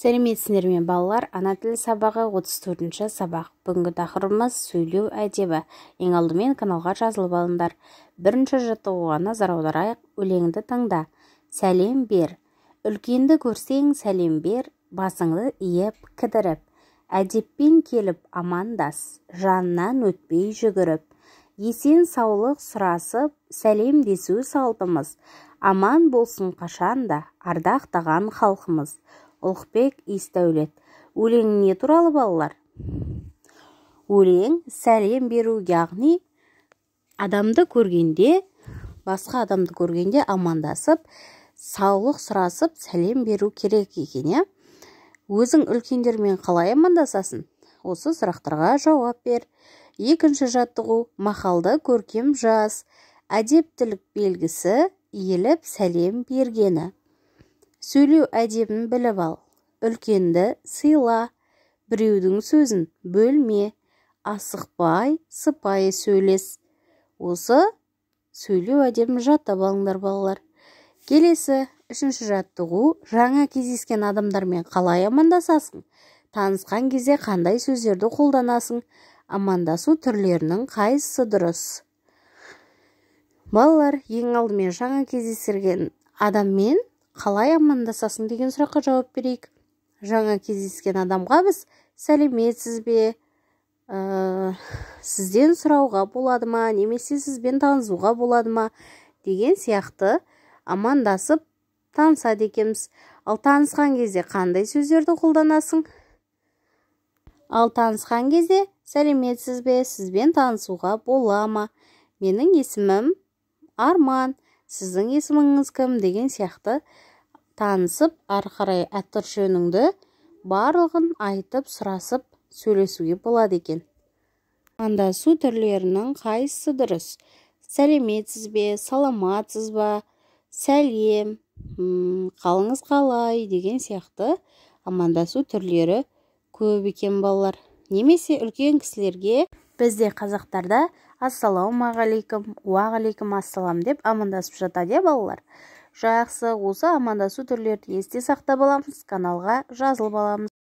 Сәлеметсіздер ме балалар? Ана тілі сабағы 34-ші сабақ. Бүгінгі тақырыбымыз сөйлеу әдебі. Ең алдымен каналға жазылып алыңдар. Бірінші жаттығуға назар аударайық. Өлеңді тыңда. Сәлем бер. Үлкенді көрсең сәлем бер, басыңды иіп кідіріп. Әдеппен келіп амандас, жанынан өтпей жүгіріп. Есен саулық сұрасып, сәлемдесу салтымыз. Аман болсын қашанда, ардақтаған халқымыз. Ұлықбек Есдәулет. Өлең не туралы балалар? Өлең сәлем беру, яғни басқа адамды көргенде амандасып, саулық сұрасып, сәлем беру керек екен. Өзің үлкендермен қалай амандасасың? Осы сұрақтарға жауап бер. Екінші жаттығу, мақалды көркем жаз. Әдептілік белгісі иіліп сәлем бергені. Сөйлеу әдебін біліп ал. Үлкенді сыйла. Біреудің сөзін бөлме. Асықпай, сыпайы сөйлес. Осы сөйлеу әдебін жаттап алыңдар балалар. Келесі, үшінші жаттығу, жаңа кездескен адамдармен қалай амандасасың? Танысқан кезде қандай сөздерді қолданасың? Амандасу түрлерінің қайсысы дұрыс? Балалар, ең алдымен жаңа кездескен адаммен қалай амандасасың деген сұраққа жауап берейік. Жаңа кездескен адамға біз сәлеметсіз бе, сізден сұрауға болады ма, немесе сізбен танысуға болады ма деген сияқты амандасып танысады екенбіз. Ал танысқан кезде қандай сөздерді қолданасың? Ал танысқан кезде сәлеметсіз бе, сізбен танысуға бола ма? Менің есімім Арман, сіздің есіміңіз кім деген сияқты танысып, ары қарай аты-жөніңді барлығын айтып, сұрасып, сөйлесуге болады екен. Амандасу түрлерінің қайсысы дұрыс? Сәлеметсіз бе, саламатсыз ба, сәлем, қалыңыз қалай деген сияқты амандасу түрлері көп екен балалар. Немесе үлкен кісілерге бізде қазақтарда ассалаумағалейкум, уағалейкум ассалам деп амандасып жатады балалар. Жақсы, осы амандасу түрлерді есте сақтап аламыз, каналға жазылып аламыз.